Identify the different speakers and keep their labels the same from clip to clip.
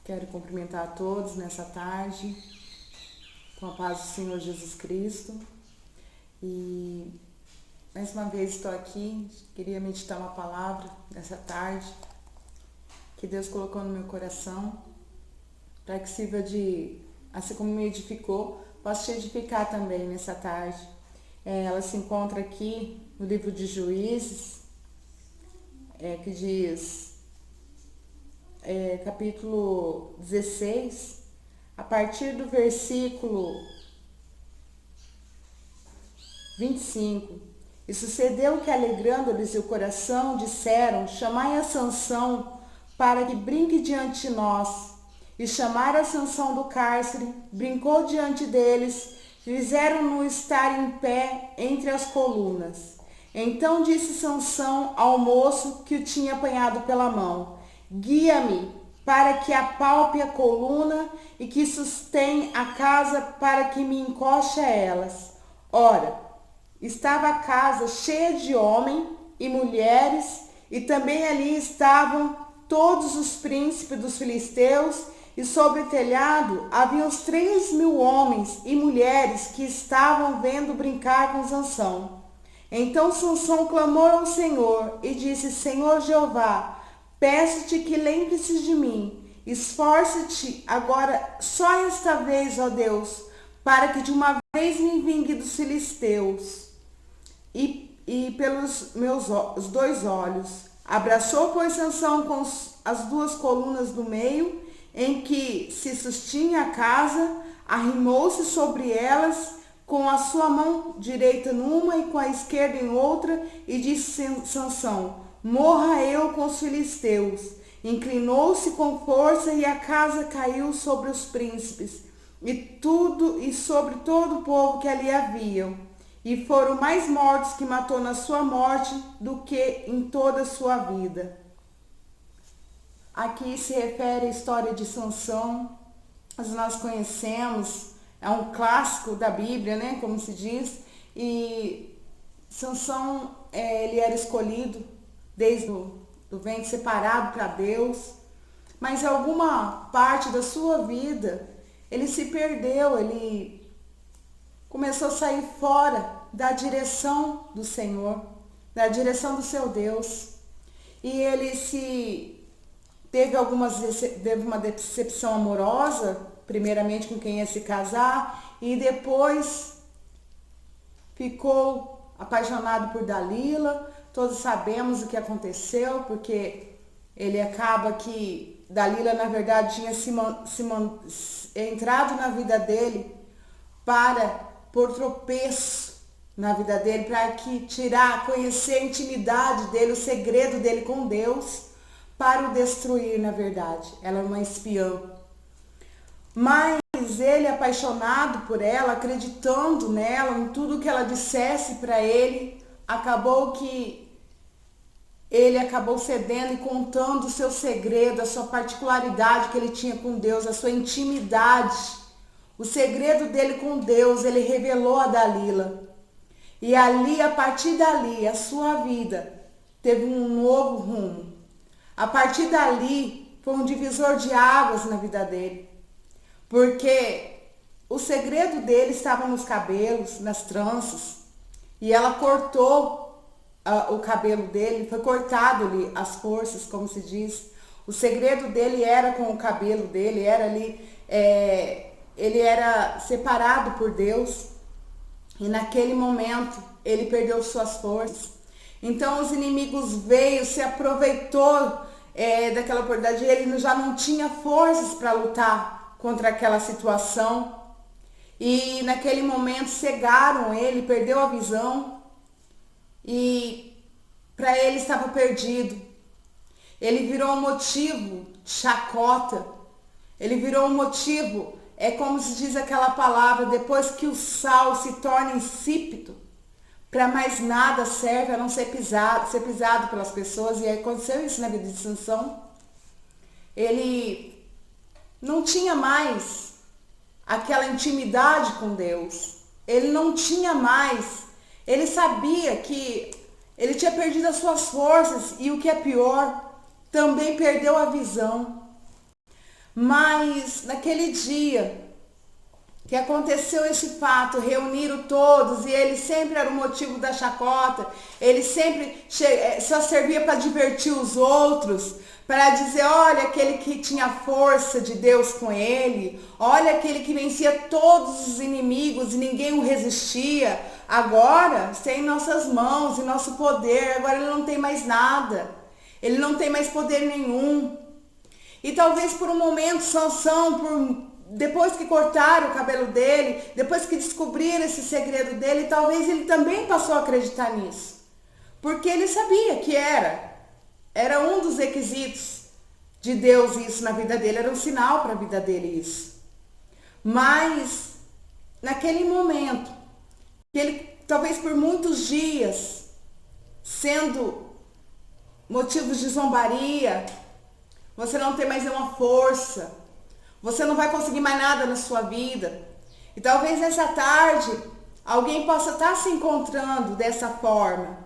Speaker 1: Quero cumprimentar a todos nessa tarde, com a paz do Senhor Jesus Cristo. E mais uma vez estou aqui, queria meditar uma palavra nessa tarde, que Deus colocou no meu coração, para que sirva de, assim como me edificou, possa te edificar também nessa tarde. Ela se encontra aqui no livro de Juízes, que diz... capítulo 16, a partir do versículo 25. E sucedeu que, alegrando-lhes o coração, disseram: chamai a Sansão para que brinque diante de nós. E chamaram a Sansão do cárcere, brincou diante deles, fizeram-no estar em pé entre as colunas. Então disse Sansão ao moço que o tinha apanhado pela mão: guia-me para que apalpe a coluna e que sustém a casa para que me encoste a elas. Ora, estava a casa cheia de homens e mulheres, e também ali estavam todos os príncipes dos filisteus, e sobre o telhado havia uns 3.000 homens e mulheres que estavam vendo brincar com Sansão. Então Sansão clamou ao Senhor e disse: Senhor Jeová, peço-te que lembre-se de mim. Esforça-te agora só esta vez, ó Deus, para que de uma vez me vingue dos filisteus e pelos meus os 2 olhos. Abraçou, pois, Sansão com as 2 colunas do meio, em que se sustinha a casa, arrimou-se sobre elas, com a sua mão direita numa e com a esquerda em outra, e disse Sansão: morra eu com os filisteus. Inclinou-se com força e a casa caiu sobre os príncipes e sobre todo o povo que ali haviam. E foram mais mortos que matou na sua morte do que em toda a sua vida. Aqui se refere à história de Sansão, mas nós conhecemos, é um clássico da Bíblia, né, como se diz. E Sansão, ele era escolhido desde do ventre, separado para Deus, mas em alguma parte da sua vida ele se perdeu, ele começou a sair fora da direção do Senhor, da direção do seu Deus, e ele teve uma decepção amorosa, primeiramente com quem ia se casar, e depois ficou apaixonado por Dalila. Todos sabemos o que aconteceu, porque ele acaba que Dalila, na verdade, tinha entrado na vida dele por tropeço na vida dele, para conhecer a intimidade dele, o segredo dele com Deus, para o destruir, na verdade. Ela é uma espiã. Mas ele, apaixonado por ela, acreditando nela, em tudo que ela dissesse para ele, ele acabou cedendo e contando o seu segredo, a sua particularidade que ele tinha com Deus, a sua intimidade. O segredo dele com Deus, ele revelou a Dalila. E ali, a partir dali, a sua vida teve um novo rumo. A partir dali, foi um divisor de águas na vida dele. Porque o segredo dele estava nos cabelos, nas tranças. E ela cortou o cabelo dele, foi cortado-lhe as forças, como se diz. O segredo dele era com o cabelo dele, era ali, ele era separado por Deus, e naquele momento ele perdeu suas forças. Então os inimigos veio, se aproveitou daquela oportunidade, ele já não tinha forças para lutar contra aquela situação, e naquele momento cegaram ele, perdeu a visão, e para ele estava perdido. Ele virou um motivo de chacota, ele virou um motivo, como se diz aquela palavra, depois que o sal se torna insípido, para mais nada serve a não ser pisado pelas pessoas. E aí aconteceu isso na vida de Sansão. Ele não tinha mais aquela intimidade com Deus, ele não tinha mais. Ele sabia que ele tinha perdido as suas forças e, o que é pior, também perdeu a visão. Mas naquele dia que aconteceu esse fato, reuniram todos e ele sempre era o motivo da chacota, ele sempre só servia para divertir os outros, para dizer, olha aquele que tinha força de Deus com ele, olha aquele que vencia todos os inimigos e ninguém o resistia, agora está em nossas mãos, em nosso poder, agora ele não tem mais nada, ele não tem mais poder nenhum. E talvez por um momento Sansão, depois que cortaram o cabelo dele, depois que descobriram esse segredo dele, talvez ele também passou a acreditar nisso. Porque ele sabia que era um dos requisitos de Deus isso na vida dele, era um sinal para a vida dele isso. Mas, naquele momento, que ele, talvez por muitos dias, sendo motivos de zombaria, você não tem mais nenhuma força, você não vai conseguir mais nada na sua vida. E talvez nessa tarde alguém possa estar se encontrando dessa forma.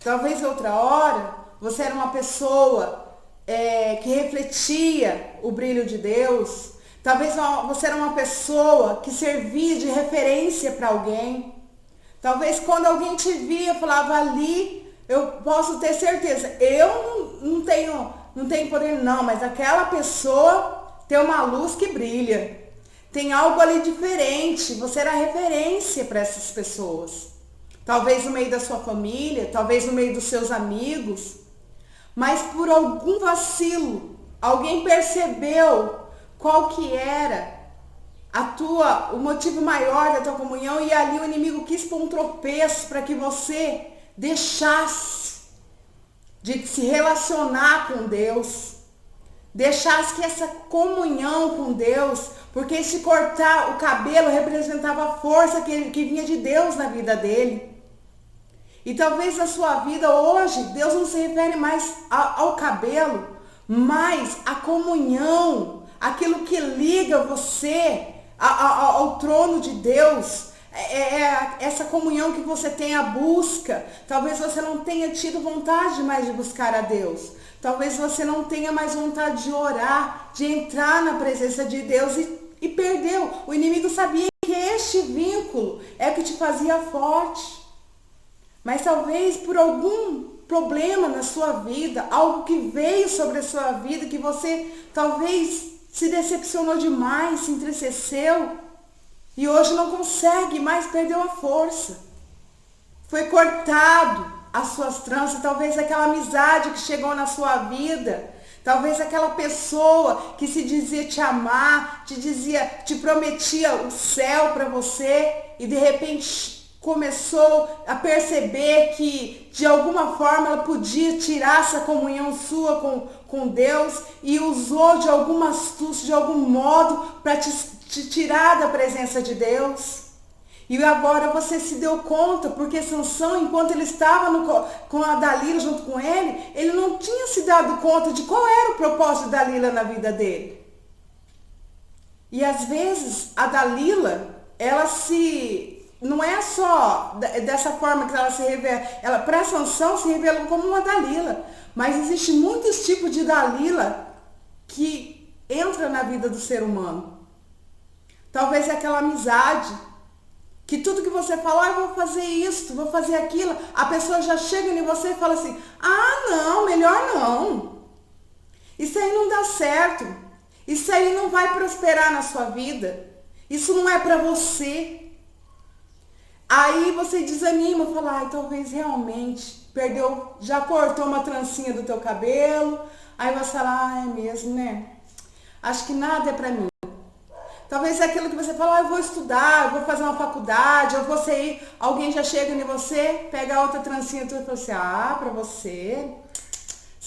Speaker 1: Talvez outra hora você era uma pessoa que refletia o brilho de Deus. Talvez você era uma pessoa que servia de referência para alguém. Talvez quando alguém te via, falava ali, eu posso ter certeza, eu não tenho poder não, mas aquela pessoa tem uma luz que brilha. Tem algo ali diferente. Você era referência para essas pessoas. Talvez no meio da sua família, talvez no meio dos seus amigos. Mas por algum vacilo, alguém percebeu qual que era o motivo maior da tua comunhão e ali o inimigo quis pôr um tropeço para que você deixasse de se relacionar com Deus. Deixasse que essa comunhão com Deus, porque esse cortar o cabelo representava a força que vinha de Deus na vida dele. E talvez na sua vida hoje, Deus não se refere mais ao cabelo, mas a comunhão, aquilo que liga você ao trono de Deus, essa comunhão que você tem, a busca. Talvez você não tenha tido vontade mais de buscar a Deus. Talvez você não tenha mais vontade de orar, de entrar na presença de Deus e perdeu. O inimigo sabia que este vínculo é que te fazia forte. Mas talvez por algum problema na sua vida, algo que veio sobre a sua vida, que você talvez se decepcionou demais, se entristeceu e hoje não consegue mais, perdeu a força. Foi cortado as suas tranças, talvez aquela amizade que chegou na sua vida, talvez aquela pessoa que se dizia te amar, te prometia o céu para você e de repente começou a perceber que de alguma forma ela podia tirar essa comunhão sua com Deus e usou de alguma astúcia, de algum modo para te tirar da presença de Deus. E agora você se deu conta, porque Sansão, enquanto ele estava com a Dalila junto com ele não tinha se dado conta de qual era o propósito da Dalila na vida dele. E às vezes a Dalila, não é só dessa forma que ela se revela, ela para Sansão se revelou como uma Dalila, mas existe muitos tipos de Dalila que entra na vida do ser humano. Talvez é aquela amizade, que tudo que você fala, eu vou fazer isso, vou fazer aquilo, a pessoa já chega em você e fala assim, não, melhor não. Isso aí não dá certo. Isso aí não vai prosperar na sua vida. Isso não é para você. Aí você desanima, fala, talvez realmente já cortou uma trancinha do teu cabelo. Aí você fala, é mesmo, né? Acho que nada é para mim. Talvez é aquilo que você fala, eu vou estudar, eu vou fazer uma faculdade, eu vou sair, alguém já chega em você, pega a outra trancinha e fala assim, pra você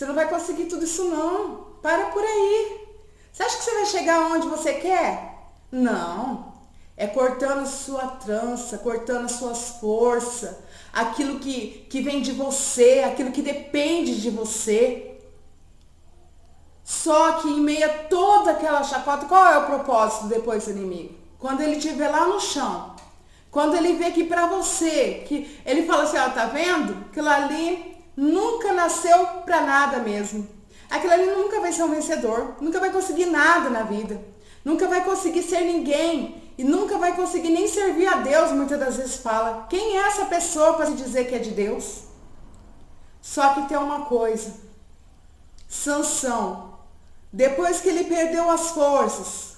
Speaker 1: não vai conseguir tudo isso não, para por aí. Você acha que você vai chegar onde você quer? Não, é cortando sua trança, cortando suas forças, aquilo que vem de você, aquilo que depende de você. Só que em meio a toda aquela chacota, qual é o propósito depois do inimigo? Quando ele te vê lá no chão, quando ele vê que para você, que ele fala assim, tá vendo? Aquilo ali nunca nasceu para nada mesmo. aquele ali nunca vai ser um vencedor, nunca vai conseguir nada na vida, nunca vai conseguir ser ninguém e nunca vai conseguir nem servir a Deus. Muitas das vezes fala, quem é essa pessoa para se dizer que é de Deus? Só que tem uma coisa, Sansão, depois que ele perdeu as forças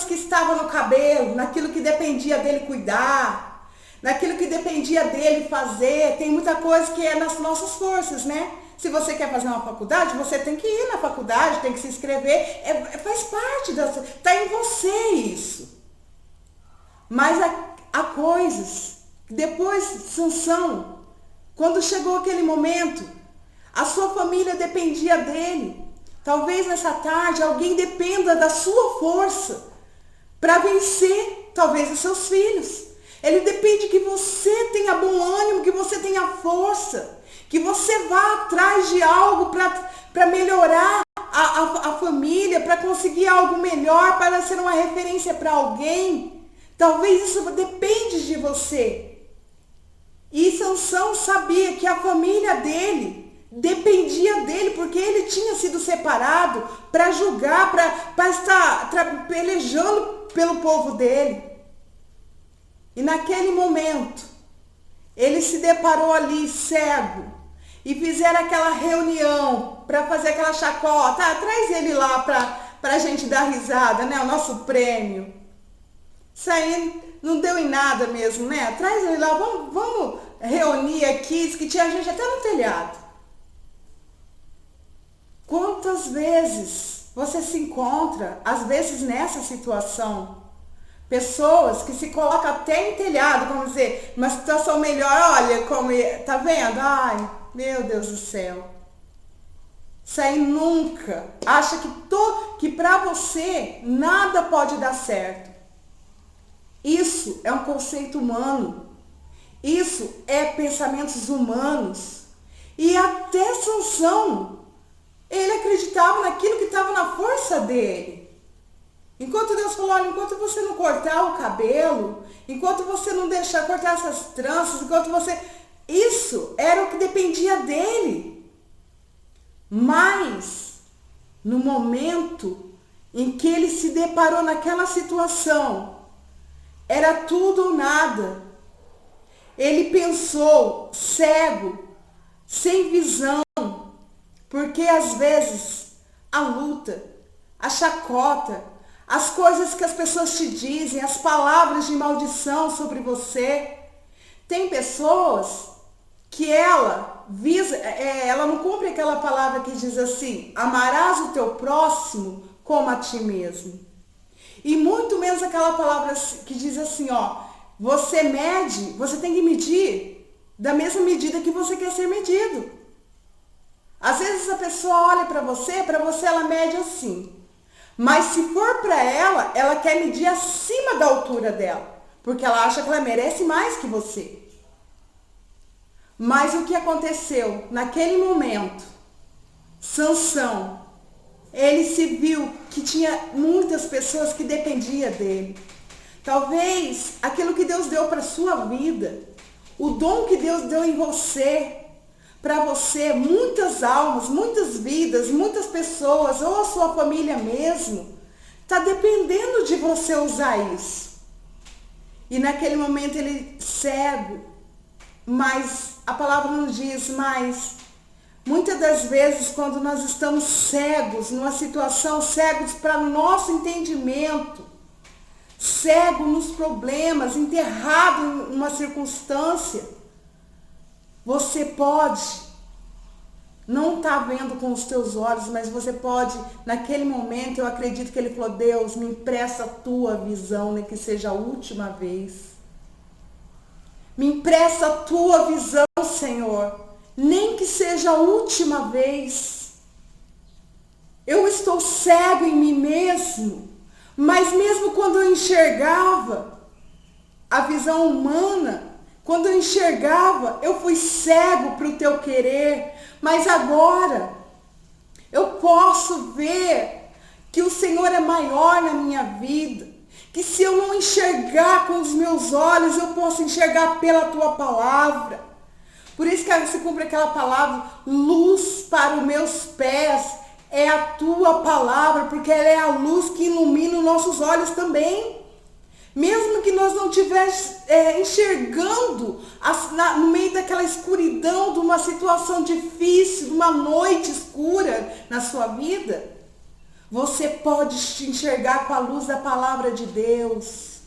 Speaker 1: que estavam no cabelo, naquilo que dependia dele cuidar, naquilo que dependia dele fazer, tem muita coisa que é nas nossas forças, né? Se você quer fazer uma faculdade, você tem que ir na faculdade, tem que se inscrever, faz parte tá em você isso. Mas há coisas, depois, Sansão, quando chegou aquele momento, a sua família dependia dele. Talvez nessa tarde alguém dependa da sua força para vencer, talvez os seus filhos. Ele depende que você tenha bom ânimo, que você tenha força, que você vá atrás de algo para melhorar a família, para conseguir algo melhor, para ser uma referência para alguém. Talvez isso depende de você. E Sansão sabia que a família dele dependia dele, porque ele tinha sido separado para julgar, para estar pelejando pelo povo dele. E naquele momento, ele se deparou ali cego e fizeram aquela reunião para fazer aquela chacota. Traz ele lá para a gente dar risada, né? O nosso prêmio. Isso aí não deu em nada mesmo, né? Traz ele lá, vamos reunir aqui, diz que tinha gente até no telhado. Quantas vezes você se encontra, às vezes nessa situação, pessoas que se colocam até em telhado, vamos dizer, uma situação melhor, olha como, tá vendo? Ai, meu Deus do céu. Isso aí nunca, acha que para você nada pode dar certo. Isso é um conceito humano, isso é pensamentos humanos. E até Sansão, ele acreditava naquilo que estava na força dele. Enquanto Deus falou, olha, enquanto você não cortar o cabelo, enquanto você não deixar cortar essas tranças, enquanto você... Isso era o que dependia dele. Mas, no momento em que ele se deparou naquela situação, era tudo ou nada. Ele pensou, cego, sem visão, porque às vezes a luta, a chacota, as coisas que as pessoas te dizem, as palavras de maldição sobre você, tem pessoas que ela não cumpre aquela palavra que diz assim, amarás o teu próximo como a ti mesmo. E muito menos aquela palavra que diz assim, ó, você tem que medir da mesma medida que você quer ser medido. Às vezes a pessoa olha para você ela mede assim. Mas se for para ela quer medir acima da altura dela. Porque ela acha que ela merece mais que você. Mas o que aconteceu naquele momento? Sansão, ele se viu que tinha muitas pessoas que dependiam dele. Talvez aquilo que Deus deu para a sua vida, o dom que Deus deu em você, para você, muitas almas, muitas vidas, muitas pessoas, ou a sua família mesmo, está dependendo de você usar isso. E naquele momento ele cego, mas a palavra nos diz, mas muitas das vezes quando nós estamos cegos, numa situação, cegos para o nosso entendimento, cego nos problemas, enterrado em uma circunstância, você pode não estar vendo com os teus olhos, mas você pode, naquele momento, eu acredito que ele falou, Deus, me empresta a tua visão, nem que seja a última vez. Me empresta a tua visão, Senhor, nem que seja a última vez. Eu estou cego em mim mesmo, mas mesmo quando eu enxergava a visão humana, quando eu enxergava, eu fui cego para o teu querer, mas agora eu posso ver que o Senhor é maior na minha vida, que se eu não enxergar com os meus olhos, eu posso enxergar pela tua palavra. Por isso que se cumpre aquela palavra, luz para os meus pés é a tua palavra, porque ela é a luz que ilumina os nossos olhos também. Mesmo que nós não estivéssemos enxergando no meio daquela escuridão, de uma situação difícil, de uma noite escura na sua vida, você pode te enxergar com a luz da palavra de Deus.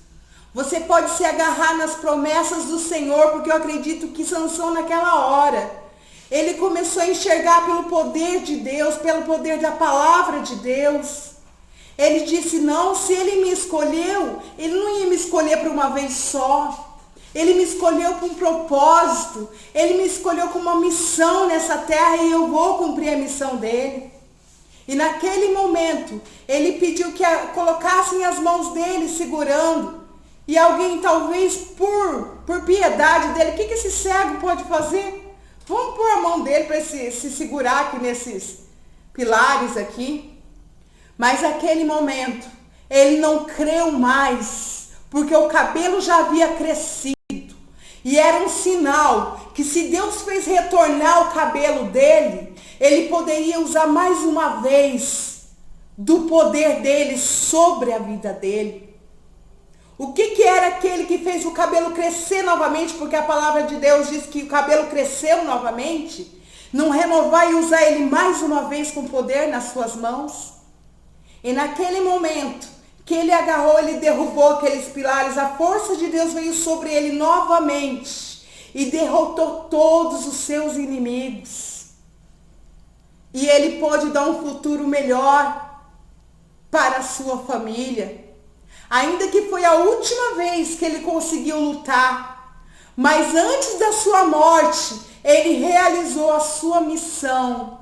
Speaker 1: Você pode se agarrar nas promessas do Senhor, porque eu acredito que Sansão naquela hora, ele começou a enxergar pelo poder de Deus, pelo poder da palavra de Deus. Ele disse, não, se ele me escolheu, ele não ia me escolher para uma vez só. Ele me escolheu com um propósito. Ele me escolheu com uma missão nessa terra e eu vou cumprir a missão dele. E naquele momento, ele pediu que colocassem as mãos dele segurando. E alguém, talvez por piedade dele, o que esse cego pode fazer? Vamos pôr a mão dele para se segurar aqui nesses pilares aqui. Mas naquele momento, ele não creu mais, porque o cabelo já havia crescido. E era um sinal que se Deus fez retornar o cabelo dele, ele poderia usar mais uma vez do poder dele sobre a vida dele. O que era aquele que fez o cabelo crescer novamente? Porque a palavra de Deus diz que o cabelo cresceu novamente. Não renovar e usar ele mais uma vez com poder nas suas mãos? E naquele momento que ele agarrou, ele derrubou aqueles pilares, a força de Deus veio sobre ele novamente e derrotou todos os seus inimigos. E ele pôde dar um futuro melhor para a sua família. Ainda que foi a última vez que ele conseguiu lutar, mas antes da sua morte, ele realizou a sua missão.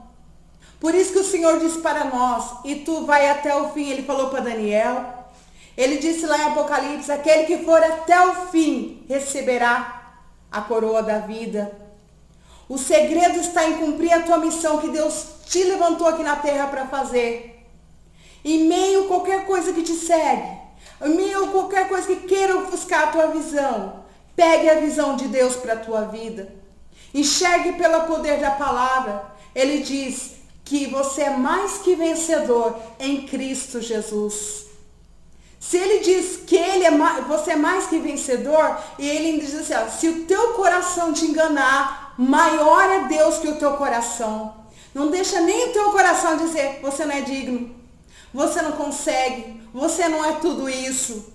Speaker 1: Por isso que o Senhor disse para nós, e tu vai até o fim, ele falou para Daniel. Ele disse lá em Apocalipse, aquele que for até o fim receberá a coroa da vida. O segredo está em cumprir a tua missão que Deus te levantou aqui na terra para fazer. Em meio a qualquer coisa que te segue, em meio a qualquer coisa que queira ofuscar a tua visão, pegue a visão de Deus para a tua vida. Enxergue pelo poder da palavra. Ele diz que você é mais que vencedor em Cristo Jesus. Se ele diz que você é mais que vencedor, e ele diz assim, ó, se o teu coração te enganar, maior é Deus que o teu coração. Não deixa nem o teu coração dizer, você não é digno, você não consegue, você não é tudo isso.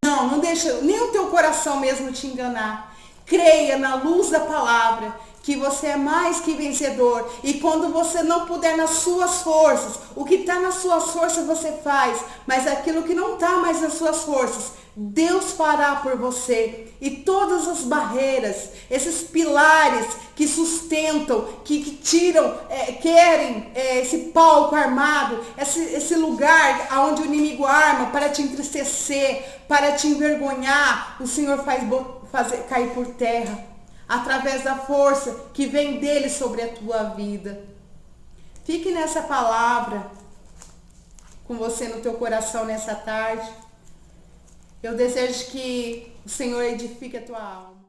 Speaker 1: Não deixa nem o teu coração mesmo te enganar. Creia na luz da palavra, que você é mais que vencedor. E quando você não puder nas suas forças, o que está nas suas forças você faz, mas aquilo que não está mais nas suas forças, Deus fará por você. E todas as barreiras, esses pilares que sustentam, que tiram, querem esse palco armado, esse lugar onde o inimigo arma para te entristecer, para te envergonhar, o Senhor faz cair por terra, através da força que vem dele sobre a tua vida. Fique nessa palavra com você no teu coração nessa tarde. Eu desejo que o Senhor edifique a tua alma.